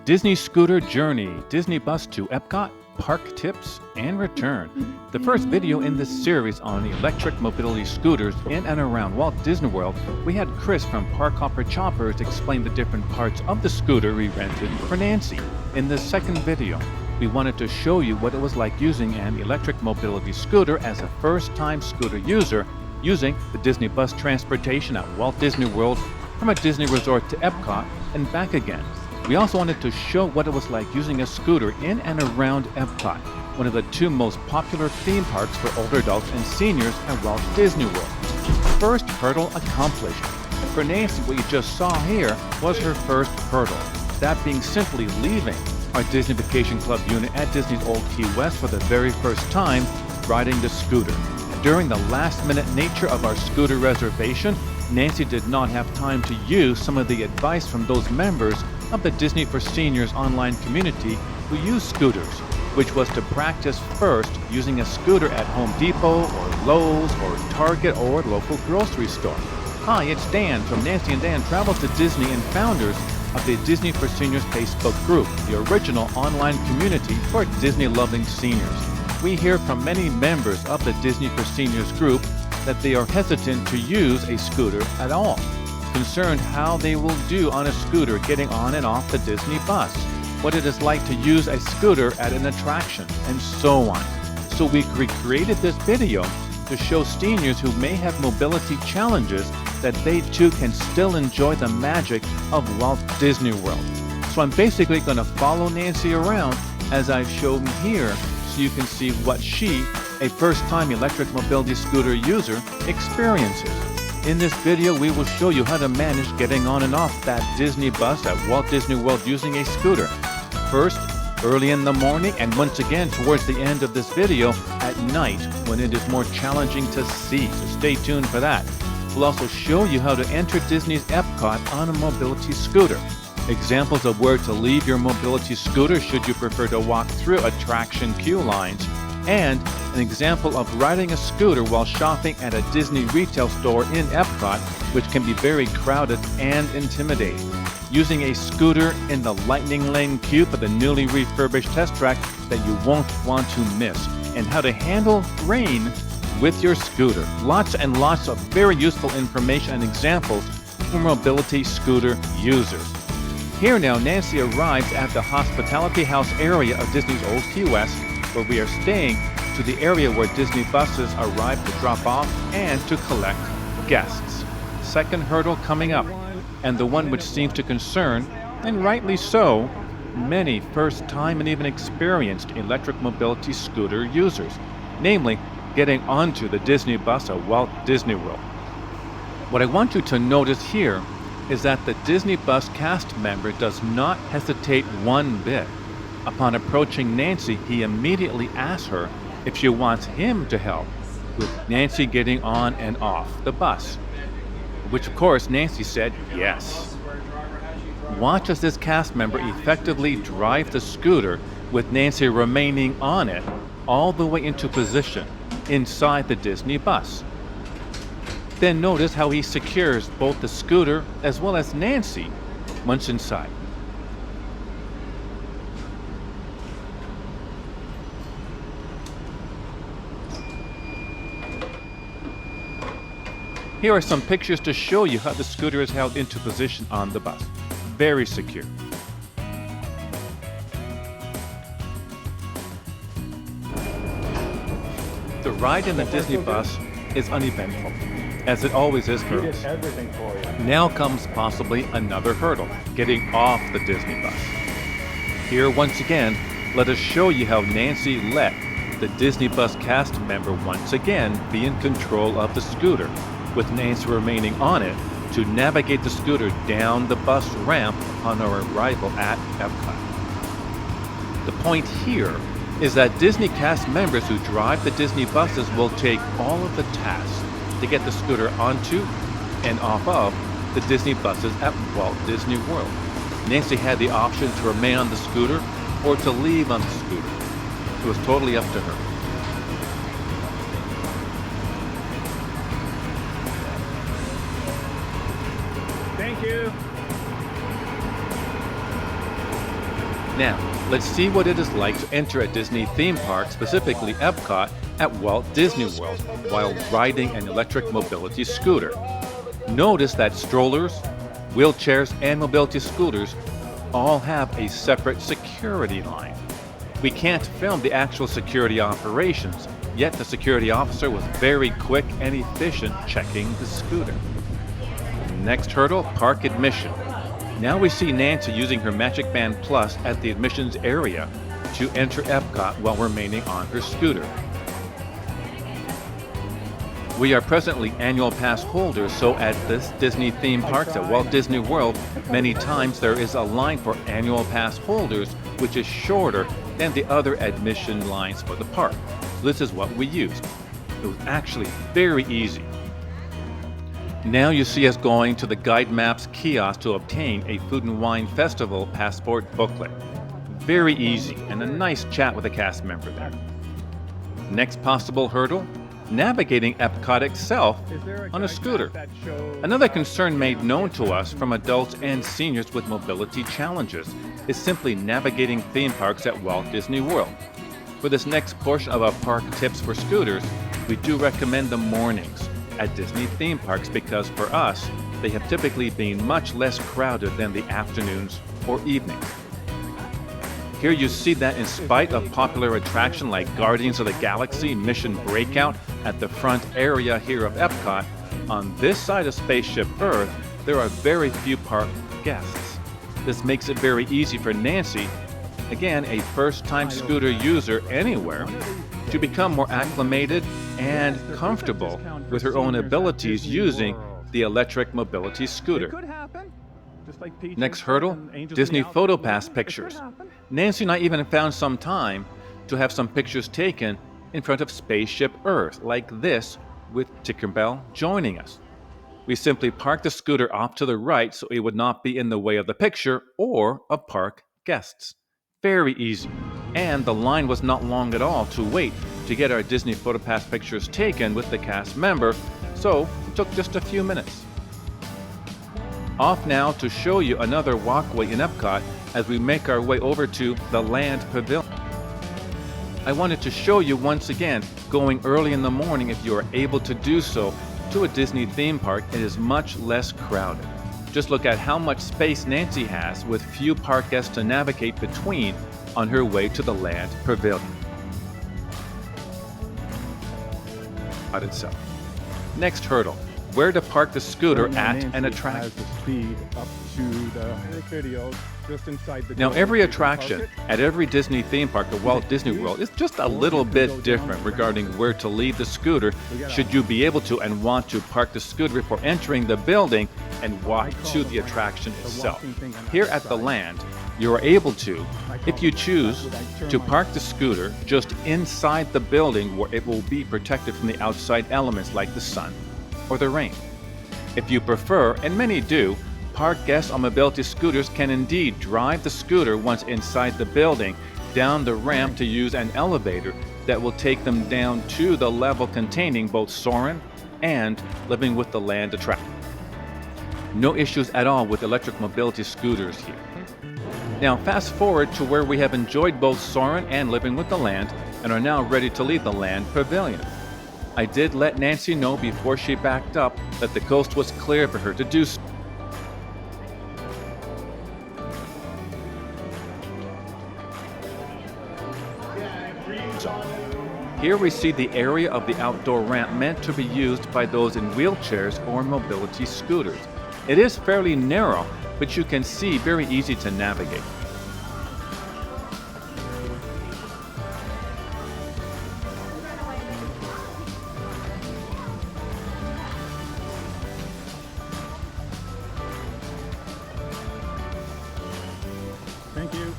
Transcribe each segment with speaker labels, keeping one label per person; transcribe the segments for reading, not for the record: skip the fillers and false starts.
Speaker 1: Disney Scooter Journey, Disney Bus to EPCOT, Park Tips, and Return. The first video in this series on electric mobility scooters in and around Walt Disney World, we had Chris from Park Hopper Choppers explain the different parts of the scooter we rented for Nancy. In the second video, we wanted to show you what it was like using an electric mobility scooter as a first-time scooter user using the Disney bus transportation at Walt Disney World from a Disney resort to EPCOT and back again. We also wanted to show what it was like using a scooter in and around EPCOT, one of the two most popular theme parks for older adults and seniors at Walt Disney World. First hurdle accomplished. For Nancy, what you just saw here was her first hurdle, that being simply leaving our Disney Vacation Club unit at Disney's Old Key West for the very first time, riding the scooter. During the last-minute nature of our scooter reservation, Nancy did not have time to use some of the advice from those members of the Disney for Seniors online community who use scooters, which was to practice first using a scooter at Home Depot or Lowe's or Target or local grocery store. Hi, it's Dan from Nancy and Dan Travels to Disney and founders of the Disney for Seniors Facebook group, the original online community for Disney-loving seniors. We hear from many members of the Disney for Seniors group that they are hesitant to use a scooter at all, concerned how they will do on a scooter getting on and off the Disney bus, what it is like to use a scooter at an attraction, and so on. So we recreated this video to show seniors who may have mobility challenges that they too can still enjoy the magic of Walt Disney World. So I'm basically going to follow Nancy around as I've shown here so you can see what she, a first-time electric mobility scooter user, experiences. In this video, we will show you how to manage getting on and off that Disney bus at Walt Disney World using a scooter. First, early in the morning, and once again towards the end of this video, at night when it is more challenging to see, so stay tuned for that. We'll also show you how to enter Disney's EPCOT on a mobility scooter. Examples of where to leave your mobility scooter should you prefer to walk through attraction queue lines, and an example of riding a scooter while shopping at a Disney retail store in EPCOT, which can be very crowded and intimidating. Using a scooter in the Lightning Lane queue for the newly refurbished test track that you won't want to miss, and how to handle rain with your scooter. Lots and lots of very useful information and examples for mobility scooter users. Here now, Nancy arrives at the hospitality house area of Disney's Old Key West, where we are staying, to the area where Disney buses arrive to drop off and to collect guests. Second hurdle coming up, and the one which seems to concern, and rightly so, many first-time and even experienced electric mobility scooter users, namely getting onto the Disney bus at Walt Disney World. What I want you to notice here is that the Disney bus cast member does not hesitate one bit. Upon approaching Nancy, he immediately asks her if she wants him to help with Nancy getting on and off the bus, which of course Nancy said yes. Watch as this cast member effectively drive the scooter with Nancy remaining on it all the way into position inside the Disney bus. Then notice how he secures both the scooter as well as Nancy once inside. Here are some pictures to show you how the scooter is held into position on the bus. Very secure. The ride in the Disney bus is uneventful, as it always is for us. Now comes possibly another hurdle, getting off the Disney bus. Here once again, let us show you how Nancy let the Disney bus cast member once again be in control of the scooter, with Nancy remaining on it to navigate the scooter down the bus ramp upon our arrival at EPCOT. The point here is that Disney cast members who drive the Disney buses will take all of the tasks to get the scooter onto and off of the Disney buses at Walt Disney World. Nancy had the option to remain on the scooter or to leave on the scooter. It was totally up to her. Thank you. Now, let's see what it is like to enter a Disney theme park, specifically EPCOT, at Walt Disney World while riding an electric mobility scooter. Notice that strollers, wheelchairs, and mobility scooters all have a separate security line. We can't film the actual security operations, yet the security officer was very quick and efficient checking the scooter. Next hurdle, park admission. Now we see Nancy using her Magic Band Plus at the admissions area to enter EPCOT while remaining on her scooter. We are presently annual pass holders, so at this Disney theme parks at Walt Disney World, many times there is a line for annual pass holders, which is shorter than the other admission lines for the park. So this is what we used. It was actually very easy. Now you see us going to the Guide Maps kiosk to obtain a Food and Wine Festival passport booklet. Very easy, and a nice chat with a cast member there. Next possible hurdle, navigating EPCOT itself on a scooter. Another concern made known to us from adults and seniors with mobility challenges is simply navigating theme parks at Walt Disney World. For this next portion of our park tips for scooters, we do recommend the mornings at Disney theme parks because for us, they have typically been much less crowded than the afternoons or evenings. Here you see that in spite of popular attractions like Guardians of the Galaxy Mission Breakout at the front area here of EPCOT, on this side of Spaceship Earth, there are very few park guests. This makes it very easy for Nancy, again a first-time scooter user anywhere, to become more acclimated and comfortable with her own abilities using the electric mobility scooter. Next hurdle, Disney PhotoPass pictures. Nancy and I even found some time to have some pictures taken in front of Spaceship Earth, like this, with Tinkerbell joining us. We simply parked the scooter off to the right so it would not be in the way of the picture or of park guests. Very easy. And the line was not long at all to wait to get our Disney PhotoPass pictures taken with the cast member, so it took just a few minutes. Off now to show you another walkway in EPCOT as we make our way over to the Land Pavilion. I wanted to show you once again, going early in the morning if you are able to do so to a Disney theme park, it is much less crowded. Just look at how much space Nancy has with few park guests to navigate between on her way to the Land Pavilion. Itself. Next hurdle, where to park the scooter at an attraction. Now every attraction at every Disney theme park at Walt Disney World is just a little bit different regarding where to leave the scooter should you be able to and want to park the scooter before entering the building and walk to the attraction itself. Here at the Land, you are able to, if you choose, to park the scooter just inside the building where it will be protected from the outside elements like the sun or the rain. If you prefer, and many do, park guests on mobility scooters can indeed drive the scooter once inside the building down the ramp to use an elevator that will take them down to the level containing both Soarin' and Living with the Land attraction. No issues at all with electric mobility scooters here. Now fast forward to where we have enjoyed both Soarin' and Living with the Land and are now ready to leave the Land Pavilion. I did let Nancy know before she backed up that the coast was clear for her to do so. Here we see the area of the outdoor ramp meant to be used by those in wheelchairs or mobility scooters. It is fairly narrow, but you can see very easy to navigate.
Speaker 2: Thank you.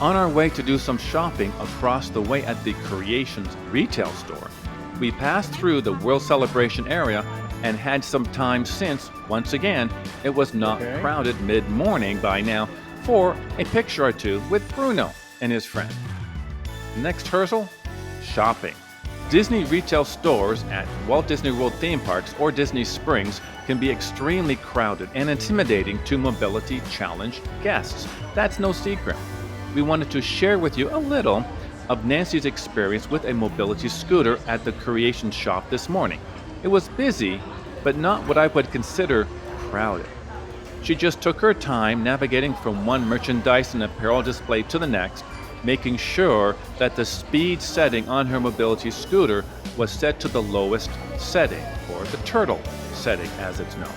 Speaker 1: On our way to do some shopping across the way at the Creations retail store, we passed through the World Celebration area and had some time since, once again, it was not crowded mid-morning by now for a picture or two with Bruno and his friend. Next hurdle, shopping. Disney retail stores at Walt Disney World theme parks or Disney Springs can be extremely crowded and intimidating to mobility challenged guests. That's no secret. We wanted to share with you a little of Nancy's experience with a mobility scooter at the Creation shop this morning. It was busy, but not what I would consider crowded. She just took her time navigating from one merchandise and apparel display to the next, making sure that the speed setting on her mobility scooter was set to the lowest setting, or the turtle setting as it's known.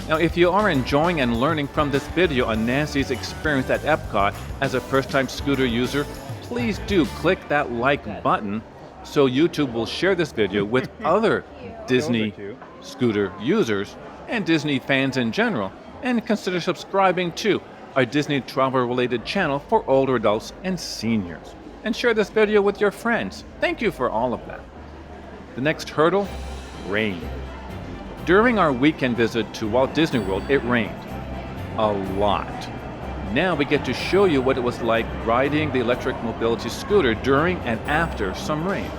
Speaker 1: Now, if you are enjoying and learning from this video on Nancy's experience at EPCOT as a first-time scooter user, please do click that like button so YouTube will share this video with other Disney scooter users and Disney fans in general, and consider subscribing to our Disney travel-related channel for older adults and seniors. And share this video with your friends. Thank you for all of that. The next hurdle, rain. During our weekend visit to Walt Disney World, it rained a lot. Now we get to show you what it was like riding the electric mobility scooter during and after some rain.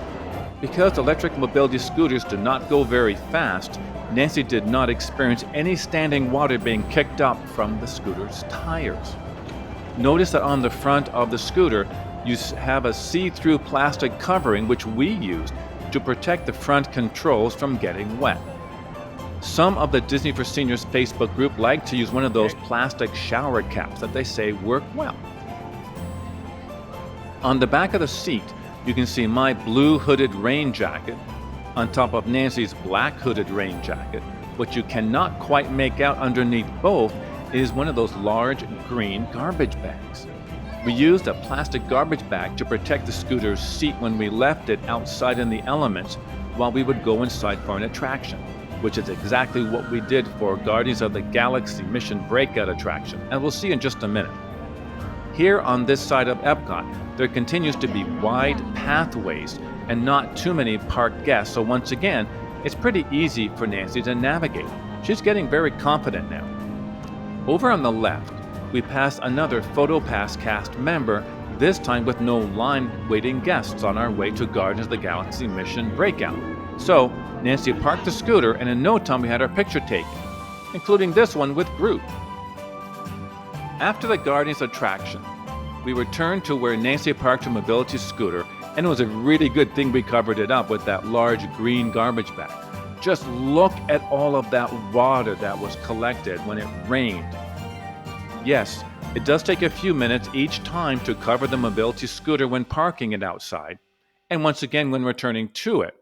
Speaker 1: Because electric mobility scooters do not go very fast, Nancy did not experience any standing water being kicked up from the scooter's tires. Notice that on the front of the scooter, you have a see-through plastic covering which we used to protect the front controls from getting wet. Some of the Disney for Seniors Facebook group like to use one of those plastic shower caps that they say work well. On the back of the seat, you can see my blue hooded rain jacket on top of Nancy's black hooded rain jacket. What you cannot quite make out underneath both is one of those large green garbage bags. We used a plastic garbage bag to protect the scooter's seat when we left it outside in the elements while we would go inside for an attraction, which is exactly what we did for Guardians of the Galaxy Mission Breakout attraction, and we'll see in just a minute. Here on this side of EPCOT, there continues to be wide pathways and not too many park guests, so once again, it's pretty easy for Nancy to navigate. She's getting very confident now. Over on the left, we pass another PhotoPass cast member, this time with no line-waiting guests on our way to Guardians of the Galaxy Mission Breakout. So, Nancy parked the scooter, and in no time we had our picture taken, including this one with Groot. After the Guardians attraction, we returned to where Nancy parked her mobility scooter, and it was a really good thing we covered it up with that large green garbage bag. Just look at all of that water that was collected when it rained. Yes, it does take a few minutes each time to cover the mobility scooter when parking it outside, and once again when returning to it.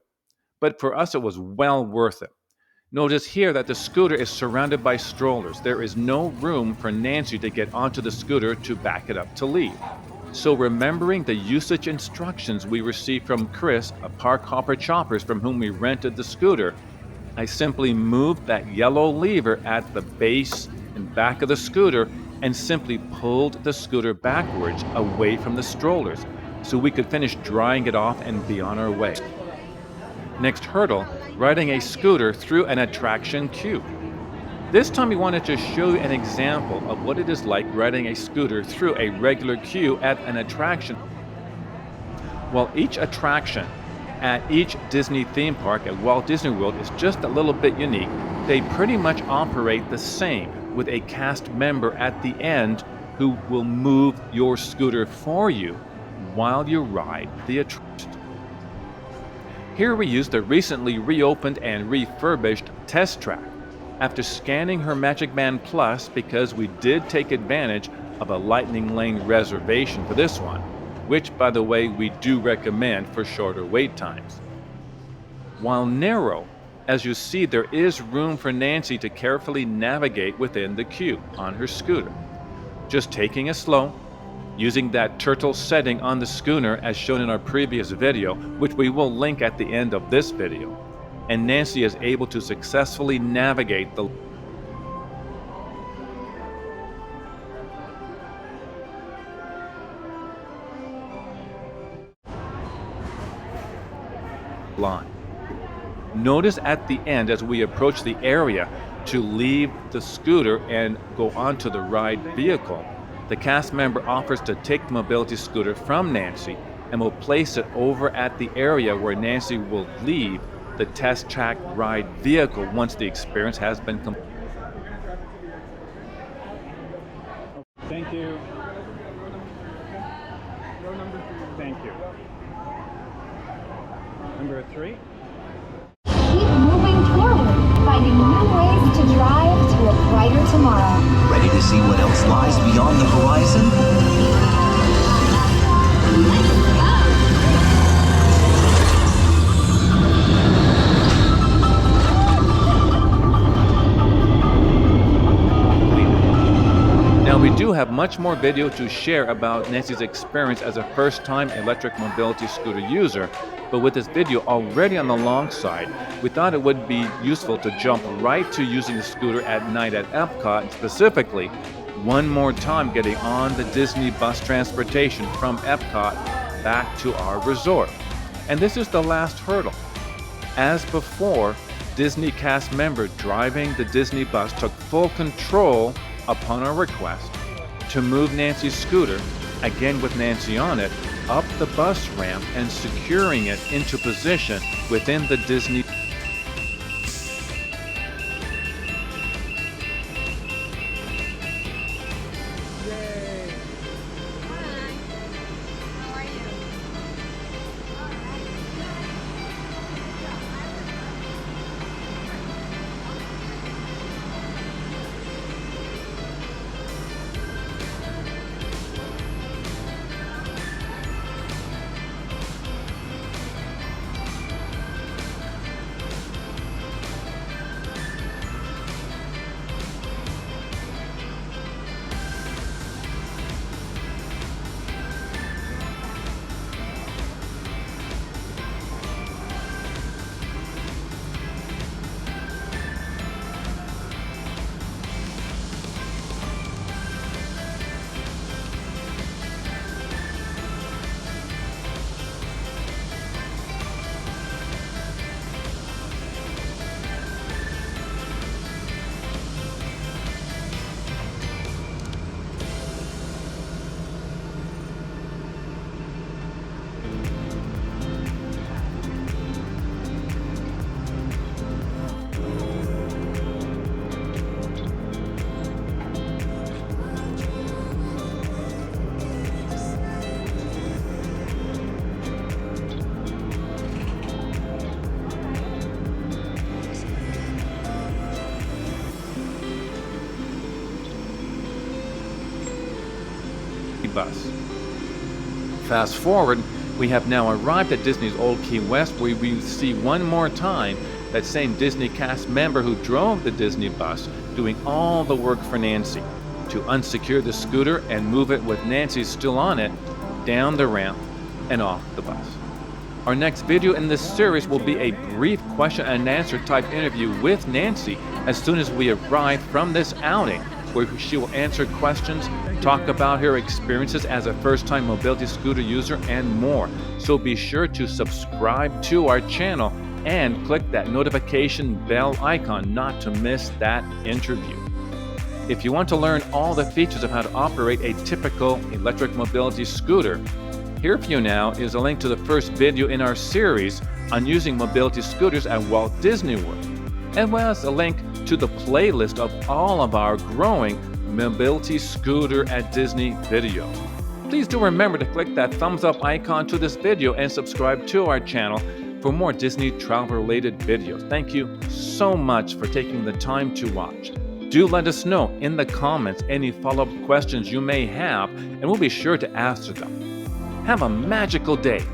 Speaker 1: But for us, it was well worth it. Notice here that the scooter is surrounded by strollers. There is no room for Nancy to get onto the scooter to back it up to leave. So remembering the usage instructions we received from Chris, a park hopper choppers from whom we rented the scooter, I simply moved that yellow lever at the base and back of the scooter and simply pulled the scooter backwards away from the strollers so we could finish drying it off and be on our way. Next hurdle, riding a scooter through an attraction queue. This time we wanted to show you an example of what it is like riding a scooter through a regular queue at an attraction. While each attraction at each Disney theme park at Walt Disney World is just a little bit unique, they pretty much operate the same, with a cast member at the end who will move your scooter for you while you ride the attraction. Here we used the recently reopened and refurbished test track. After scanning her Magic Band Plus, because we did take advantage of a Lightning Lane reservation for this one, which by the way we do recommend for shorter wait times. While narrow, as you see, there is room for Nancy to carefully navigate within the queue on her scooter. Just taking it slow, using that turtle setting on the schooner as shown in our previous video, which we will link at the end of this video, and Nancy is able to successfully navigate the line. Notice at the end as we approach the area to leave the scooter and go onto the ride vehicle, the cast member offers to take the mobility scooter from Nancy and will place it over at the area where Nancy will leave the test track ride vehicle once the experience has been completed.
Speaker 2: Thank you. Thank you. Number 3.
Speaker 3: Keep moving forward, finding new ways to drive to a brighter tomorrow.
Speaker 4: Ready to see what else lies beyond the horizon?
Speaker 1: Now we do have much more video to share about Nancy's experience as a first-time electric mobility scooter user, but with this video already on the long side, we thought it would be useful to jump right to using the scooter at night at EPCOT, specifically one more time getting on the Disney bus transportation from EPCOT back to our resort. And this is the last hurdle. As before, Disney cast member driving the Disney bus took full control upon our request to move Nancy's scooter, again with Nancy on it, up the bus ramp and securing it into position within the Disney. Bus. Fast forward, we have now arrived at Disney's Old Key West, where we see one more time that same Disney cast member who drove the Disney bus doing all the work for Nancy to unsecure the scooter and move it with Nancy still on it down the ramp and off the bus. Our next video in this series will be a brief question and answer type interview with Nancy as soon as we arrive from this outing, where she will answer questions, talk about her experiences as a first-time mobility scooter user, and more. So be sure to subscribe to our channel and click that notification bell icon not to miss that interview. If you want to learn all the features of how to operate a typical electric mobility scooter, here for you now is a link to the first video in our series on using mobility scooters at Walt Disney World, as well as a link to the playlist of all of our growing mobility scooter at Disney videos. Please do remember to click that thumbs up icon to this video and subscribe to our channel for more Disney travel related videos. Thank you so much for taking the time to watch. Do let us know in the comments any follow-up questions you may have, and we'll be sure to answer them. Have a magical day.